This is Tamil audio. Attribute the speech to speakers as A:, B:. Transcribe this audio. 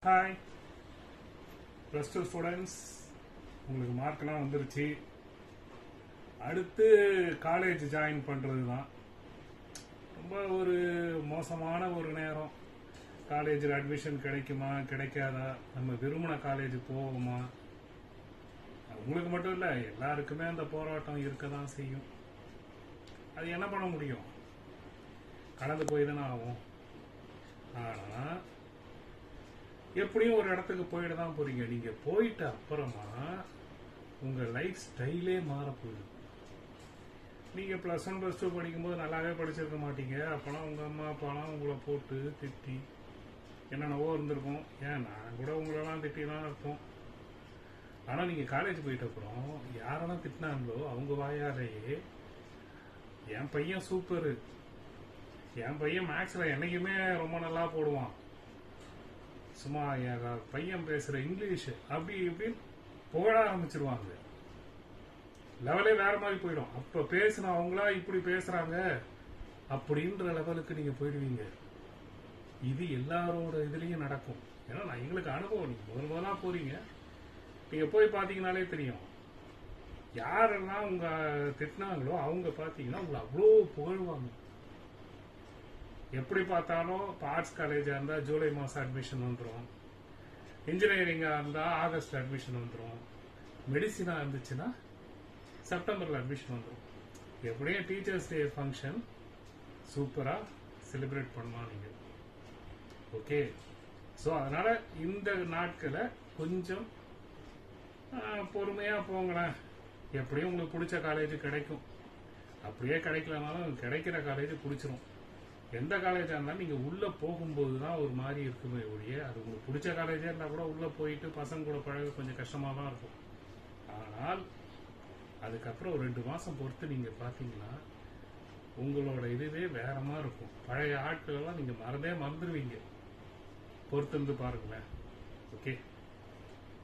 A: ஹாய் ப்ளஸ் டூ ஸ்டூடெண்ட்ஸ், உங்களுக்கு மார்க்கெலாம் வந்துருச்சு. அடுத்து காலேஜ் ஜாயின் பண்ணுறது தான் ரொம்ப ஒரு மோசமான ஒரு நேரம். காலேஜில் அட்மிஷன் கிடைக்குமா கிடைக்காதா, நம்ம விரும்பின காலேஜ் போகுமா? உங்களுக்கு மட்டும் இல்லை, எல்லாருக்குமே அந்த போராட்டம் இருக்க தான் செய்யும். அது என்ன பண்ண முடியும், கடந்து போய் தானே ஆகும். ஆனால் எப்படியும் ஒரு இடத்துக்கு போயிட்டு தான் போறீங்க. நீங்க போயிட்ட அப்புறமா உங்க லைஃப் ஸ்டைலே மாற போகுது. நீங்க பிளஸ் ஒன் பிளஸ் டூ படிக்கும்போது நல்லாவே படிச்சிருக்க மாட்டீங்க. அப்பெல்லாம் உங்க அம்மா அப்பாலாம் உங்களை போட்டு திட்டி என்னென்னவோ இருந்திருக்கும். ஏன் நான் கூட உங்களெல்லாம் திட்டி தான் இருப்போம். ஆனா நீங்க காலேஜ் போயிட்ட அப்புறம் யாரெல்லாம் திட்டினாங்களோ அவங்க வாயாலேயே என் பையன் சூப்பரு, என் பையன் மேக்ஸ்ல என்னைக்குமே ரொம்ப நல்லா போடுவான், சும்மா என் பையன் பேசுற இங்கிலீஷ் அப்படி இப்படின்னு புகழ ஆரம்பிச்சிருவாங்க. லெவலே வேற மாதிரி போயிடும். அப்ப பேசின அவங்களா இப்படி பேசுறாங்க அப்படின்ற லெவலுக்கு நீங்க போயிடுவீங்க. இது எல்லாரோட இதுலயும் நடக்கும். ஏன்னா நான் எங்களுக்கு அனுபவம். நீங்க முதல்ல போறீங்க, நீங்க போய் பாத்தீங்கன்னாலே தெரியும். யாரெல்லாம் உங்க திட்டினாங்களோ அவங்க பாத்தீங்கன்னா உங்களை அவ்வளோ புகழ்வாங்க. எப்படி பார்த்தாலும் இப்போ ஆர்ட்ஸ் காலேஜாக இருந்தால் ஜூலை மாதம் அட்மிஷன் வந்துடும், இன்ஜினியரிங்காக இருந்தால் ஆகஸ்ட் அட்மிஷன் வந்துடும், மெடிசினாக இருந்துச்சுன்னா செப்டம்பரில் அட்மிஷன் வந்துடும். எப்படியும் டீச்சர்ஸ் டே ஃபங்க்ஷன் சூப்பராக செலிப்ரேட் பண்ணலாம் நீங்கள். ஓகே, ஸோ அதனால் இந்த நாட்களை கொஞ்சம் பொறுமையாக போங்களேன். எப்படியும் உங்களுக்கு பிடிச்ச காலேஜ் கிடைக்கும். அப்படியே கிடைக்கலனாலும் கிடைக்கிற காலேஜ் பிடிச்சிரும். எந்த காலேஜாக இருந்தாலும் நீங்கள் உள்ளே போகும்போது தான் ஒரு மாதிரி இருக்குமே ஒழிய, அது உங்களுக்கு பிடிச்ச காலேஜாக இருந்தால் கூட உள்ளே போயிட்டு பசங்க கூட பழக கொஞ்சம் கஷ்டமாக தான் இருக்கும். ஆனால் அதுக்கப்புறம் ஒரு 2 மாதம் பொறுத்து நீங்கள் பார்த்தீங்கன்னா உங்களோட இதுவே வேற மாதிரி இருக்கும். பழைய ஆட்களெல்லாம் நீங்கள் மறந்துடுவீங்க. பொறுத்திருந்து பாருங்களேன். ஓகே.